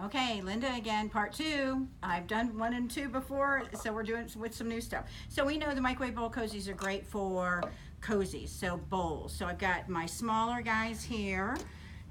Okay, Linda again, part two. I've done 1 and 2 before, so we're doing with some new stuff. So we know the microwave bowl cozies are great for cozies, so bowls. So I've got my smaller guys here.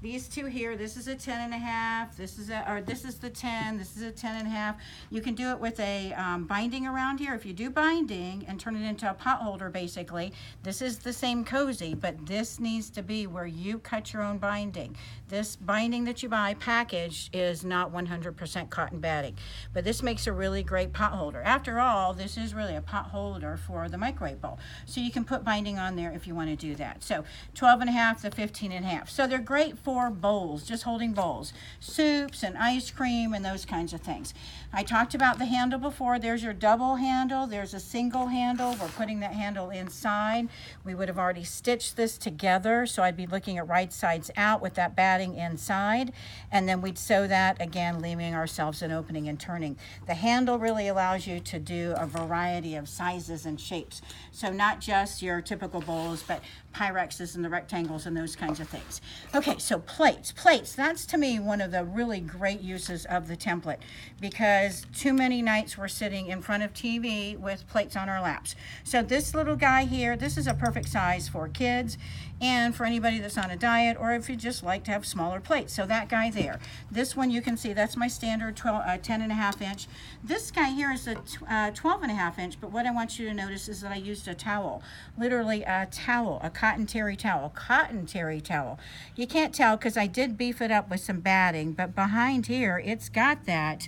These two here, this is a 10.5, this is the 10, this is a 10.5. You can do it with a binding around here. If you do binding and turn it into a pot holder, basically, this is the same cozy, but this needs to be where you cut your own binding. This binding that you buy packaged is not 100% cotton batting, but this makes a really great pot holder. After all, this is really a pot holder for the microwave bowl. So you can put binding on there if you want to do that. So 12.5 to 15.5. So they're great for bowls, just holding bowls, soups and ice cream and those kinds of things. I talked about the handle before. There's your double handle. There's a single handle. We're putting that handle inside. We would have already stitched this together, so I'd be looking at right sides out with that batting inside, and then we'd sew that again, leaving ourselves an opening and turning. The handle really allows you to do a variety of sizes and shapes, so not just your typical bowls, but Pyrexes and the rectangles and those kinds of things. Okay, so plates, that's to me one of the really great uses of the template, because too many nights we're sitting in front of TV with plates on our laps. So this little guy here, this is a perfect size for kids and for anybody that's on a diet, or if you just like to have smaller plates. So that guy there, this one you can see, that's my standard 10.5 inch. This guy here is a 12.5 inch, but what I want you to notice is that I used a towel, literally a towel, a cotton terry towel. You can't tell because I did beef it up with some batting, but behind here it's got that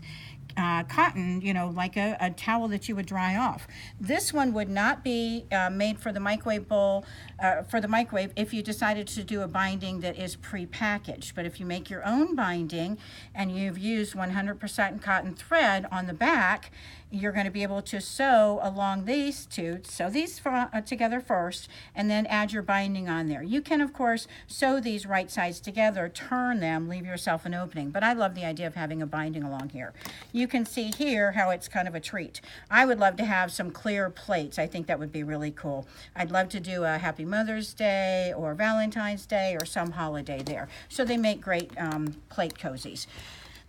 cotton, you know, like a towel that you would dry off. This one would not be made for the microwave bowl, for the microwave, if you decided to do a binding that is pre-packaged. But if you make your own binding and you've used 100% cotton thread on the back, you're going to be able to sew along these two, sew these together first, and then add your binding on there. You can, of course, sew these right sides together, turn them, leave yourself an opening, but I love the idea of having a binding along here. You can see here how it's kind of a treat. I would love to have some clear plates. I think that would be really cool. I'd love to do a Happy Mother's Day or Valentine's Day or some holiday there. So they make great plate cozies.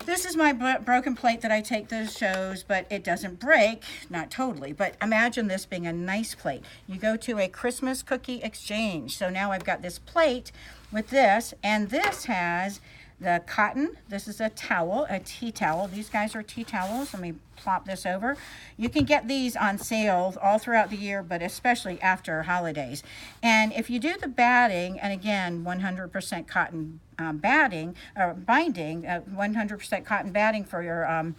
This is my broken plate that I take to shows, but it doesn't break, not totally, but imagine this being a nice plate. You go to a Christmas cookie exchange. So now I've got this plate with this, and this has the cotton. This is a towel, a tea towel. These guys are tea towels. Let me plop this over. You can get these on sale all throughout the year, but especially after holidays. And if you do the batting, and again, 100% cotton batting or binding, 100% cotton batting for your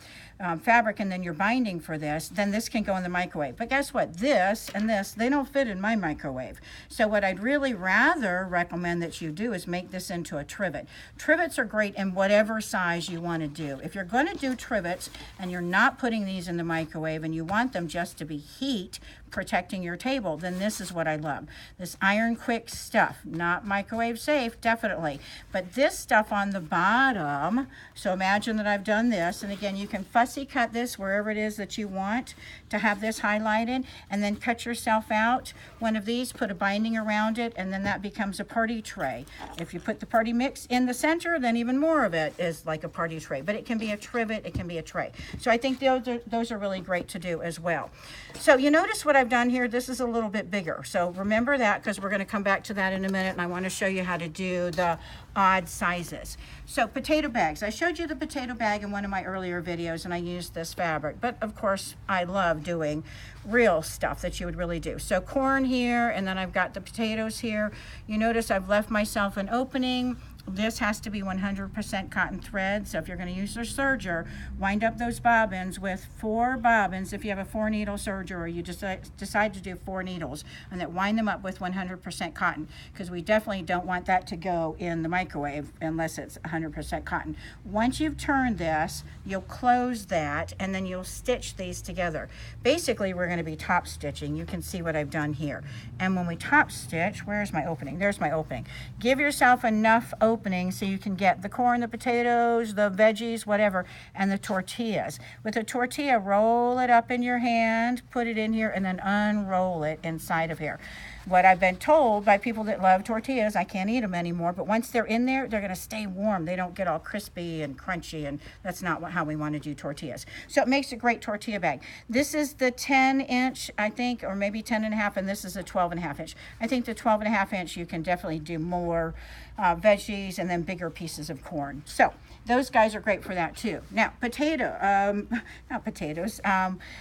fabric, and then your binding for this, then this can go in the microwave. But guess what? This and this, they don't fit in my microwave. So what I'd really rather recommend that you do is make this into a trivet. Trivets are great in whatever size you want to do. If you're going to do trivets and you're not putting these in the microwave and you want them just to be heat protecting your table, then this is what I love. This iron quick stuff, not microwave safe, definitely, but this stuff on the bottom. So imagine that I've done this, and again, you can fussy cut this wherever it is that you want to have this highlighted, and then cut yourself out one of these, put a binding around it, and then that becomes a party tray. If you put the party mix in the center, then even more of it is like a party tray, but it can be a trivet, it can be a tray. So I think those are really great to do as well. So you notice what I've done here, this is a little bit bigger. So remember that, because we're going to come back to that in a minute, and I want to show you how to do the odd sizes. So potato bags. I showed you the potato bag in one of my earlier videos, and I used this fabric, but of course I love doing real stuff that you would really do. So corn here, and then I've got the potatoes here. You notice I've left myself an opening. This has to be 100% cotton thread. So if you're going to use your serger, wind up those bobbins with 4 bobbins. If you have a 4-needle serger, or you decide to do 4 needles, and then wind them up with 100% cotton, because we definitely don't want that to go in the microwave unless it's 100% cotton. Once you've turned this, you'll close that, and then you'll stitch these together. Basically, we're going to be top stitching. You can see what I've done here. And when we top stitch, where's my opening? There's my opening. Give yourself enough opening so you can get the corn, the potatoes, the veggies, whatever, and the tortillas. With a tortilla, roll it up in your hand, put it in here, and then unroll it inside of here. what I've been told by people that love tortillas, I can't eat them anymore, but once they're in there, they're gonna stay warm. They don't get all crispy and crunchy, and that's not how we wanna do tortillas. So it makes a great tortilla bag. This is the 10-inch, I think, or maybe 10.5, and this is a 12.5-inch. I think the 12.5-inch, you can definitely do more veggies and then bigger pieces of corn. So those guys are great for that too. Now, not potatoes,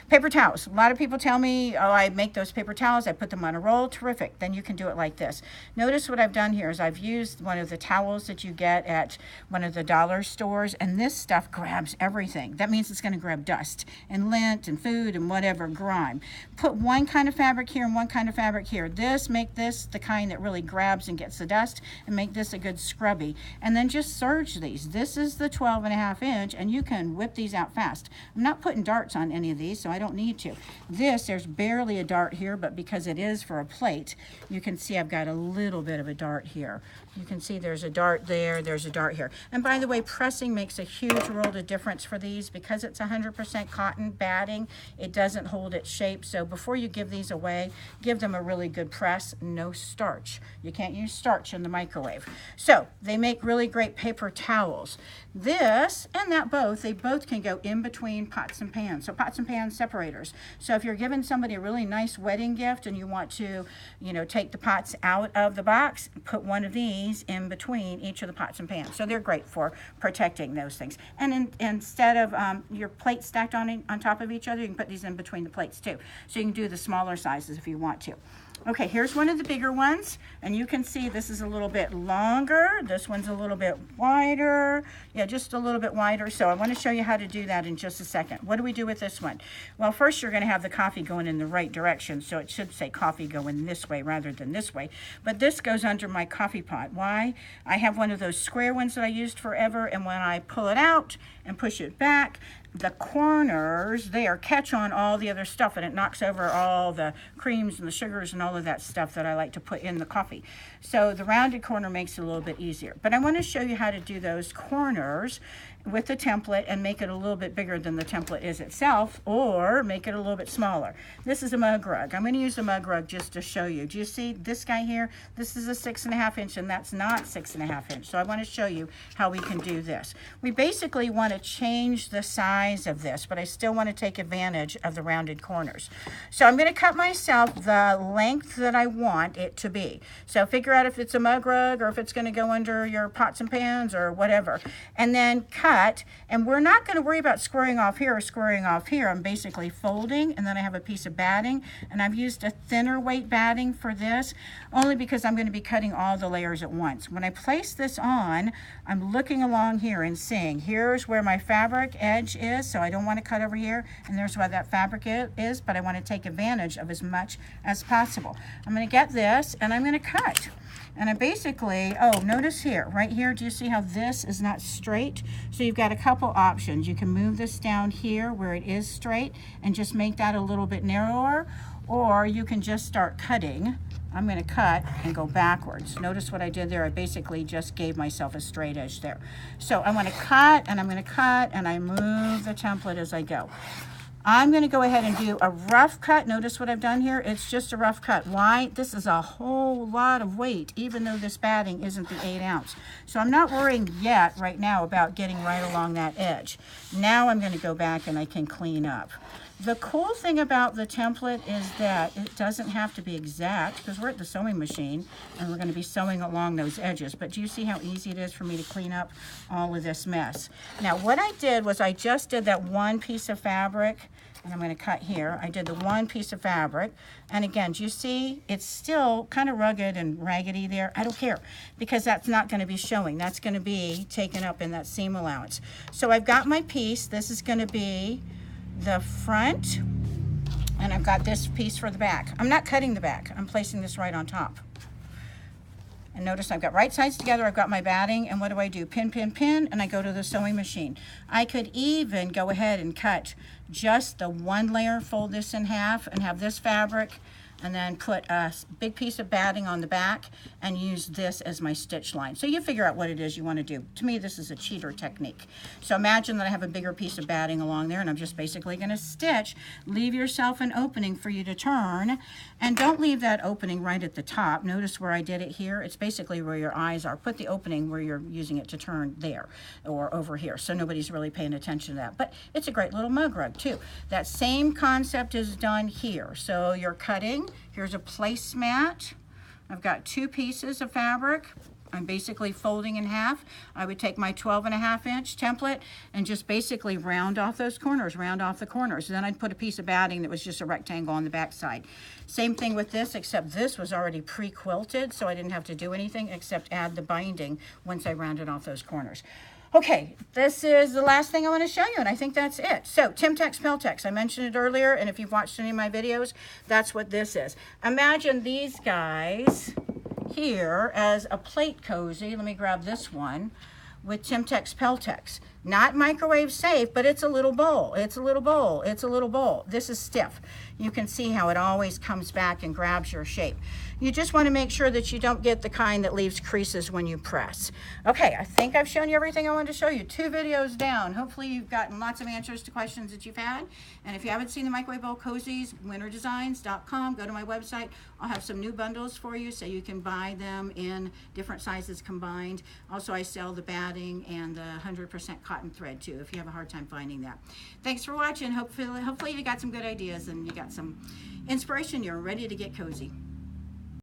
paper towels. A lot of people tell me, oh, I make those paper towels, I put them on a roll. Terrific. Then you can do it like this. Notice what I've done here is I've used one of the towels that you get at one of the dollar stores, and this stuff grabs everything. That means it's going to grab dust and lint and food and whatever, grime. Put one kind of fabric here and one kind of fabric here. Make this the kind that really grabs and gets the dust, and make this a good scrubby. And then just serge these. This is the 12.5-inch, and you can whip these out fast. I'm not putting darts on any of these, so I don't need to. There's barely a dart here, but because it is for a plate, you can see I've got a little bit of a dart here. You can see there's a dart there, there's a dart here. And by the way, pressing makes a huge world of difference for these. Because it's 100% cotton batting, it doesn't hold its shape. So before you give these away, give them a really good press. No starch. You can't use starch in the microwave. So they make really great paper towels. This and that they both can go in between pots and pans. So pots and pan separators. So if you're giving somebody a really nice wedding gift and you want to, take the pots out of the box, put one of these in between each of the pots and pans. So they're great for protecting those things. And instead of your plates stacked on top of each other, you can put these in between the plates too. So you can do the smaller sizes if you want to. Okay, here's one of the bigger ones, and you can see this is a little bit longer. This one's a little bit wider. Yeah, just a little bit wider. So I want to show you how to do that in just a second. What do we do with this one? Well, first you're going to have the coffee going in the right direction, so it should say coffee going this way rather than this way. But this goes under my coffee pot. Why? I have one of those square ones that I used forever, and when I pull it out and push it back, the corners there catch on all the other stuff, and it knocks over all the creams and the sugars and all of that stuff that I like to put in the coffee. So the rounded corner makes it a little bit easier. But I want to show you how to do those corners with the template and make it a little bit bigger than the template is itself, or make it a little bit smaller. This is a mug rug. I'm going to use the mug rug just to show you. Do you see this guy here? This is a 6.5-inch, and that's not 6.5-inch. So I want to show you how we can do this. We basically want to change the size of this, but I still want to take advantage of the rounded corners. So I'm going to cut myself the length that I want it to be. So figure out if it's a mug rug or if it's going to go under your pots and pans or whatever. And then cut. And we're not going to worry about squaring off here or squaring off here. I'm basically folding, and then I have a piece of batting, and I've used a thinner weight batting for this only because I'm going to be cutting all the layers at once. When I place this on, I'm looking along here and seeing here's where my fabric edge is, so I don't want to cut over here, and there's where that fabric is, but I want to take advantage of as much as possible. I'm going to get this, and I'm going to cut. And I basically, notice here, right here, do you see how this is not straight? So you've got a couple options. You can move this down here where it is straight and just make that a little bit narrower, or you can just start cutting. I'm going to cut and go backwards. Notice what I did there. I basically just gave myself a straight edge there. So I want to cut, and I'm going to cut, and I move the template as I go. I'm going to go ahead and do a rough cut. Notice what I've done here. It's just a rough cut. Why? This is a whole lot of weight, even though this batting isn't the 8-ounce. So I'm not worrying yet right now about getting right along that edge. Now I'm going to go back and I can clean up. The cool thing about the template is that it doesn't have to be exact because we're at the sewing machine and we're going to be sewing along those edges. But do you see how easy it is for me to clean up all of this mess? Now what I did was I just did that one piece of fabric, and I'm going to cut here. I did the one piece of fabric, and again, do you see it's still kind of rugged and raggedy there? I don't care because that's not going to be showing. That's going to be taken up in that seam allowance. So I've got my piece. This is going to be the front, and I've got this piece for the back. I'm not cutting the back. I'm placing this right on top. And notice I've got right sides together, I've got my batting, and what do? Pin, pin, pin, and I go to the sewing machine. I could even go ahead and cut just the one layer, fold this in half, and have this fabric and then put a big piece of batting on the back and use this as my stitch line. So you figure out what it is you want to do. To me, this is a cheater technique. So imagine that I have a bigger piece of batting along there, and I'm just basically going to stitch. Leave yourself an opening for you to turn, and don't leave that opening right at the top. Notice where I did it here. It's basically where your eyes are. Put the opening where you're using it to turn there or over here, so nobody's really paying attention to that. But it's a great little mug rug too. That same concept is done here. So you're cutting. Here's a placemat. I've got 2 pieces of fabric. I'm basically folding in half. I would take my 12.5-inch template and just basically round off those corners, round off the corners. Then I'd put a piece of batting that was just a rectangle on the back side. Same thing with this, except this was already pre-quilted, so I didn't have to do anything except add the binding once I rounded off those corners. Okay, this is the last thing I want to show you, and I think that's it. So, Timtex Peltex, I mentioned it earlier, and if you've watched any of my videos, that's what this is. Imagine these guys here as a plate cozy. Let me grab this one with Timtex Peltex. Not microwave safe, but it's a little bowl. It's a little bowl. It's a little bowl. This is stiff. You can see how it always comes back and grabs your shape. You just want to make sure that you don't get the kind that leaves creases when you press. Okay, I think I've shown you everything I wanted to show you. 2 videos down. Hopefully you've gotten lots of answers to questions that you've had. And if you haven't seen the microwave bowl cozies, winterdesigns.com, go to my website. I'll have some new bundles for you so you can buy them in different sizes combined. Also, I sell the batting and the 100% cotton thread too, if you have a hard time finding that. Thanks for watching. Hopefully you got some good ideas and you got some inspiration. You're ready to get cozy.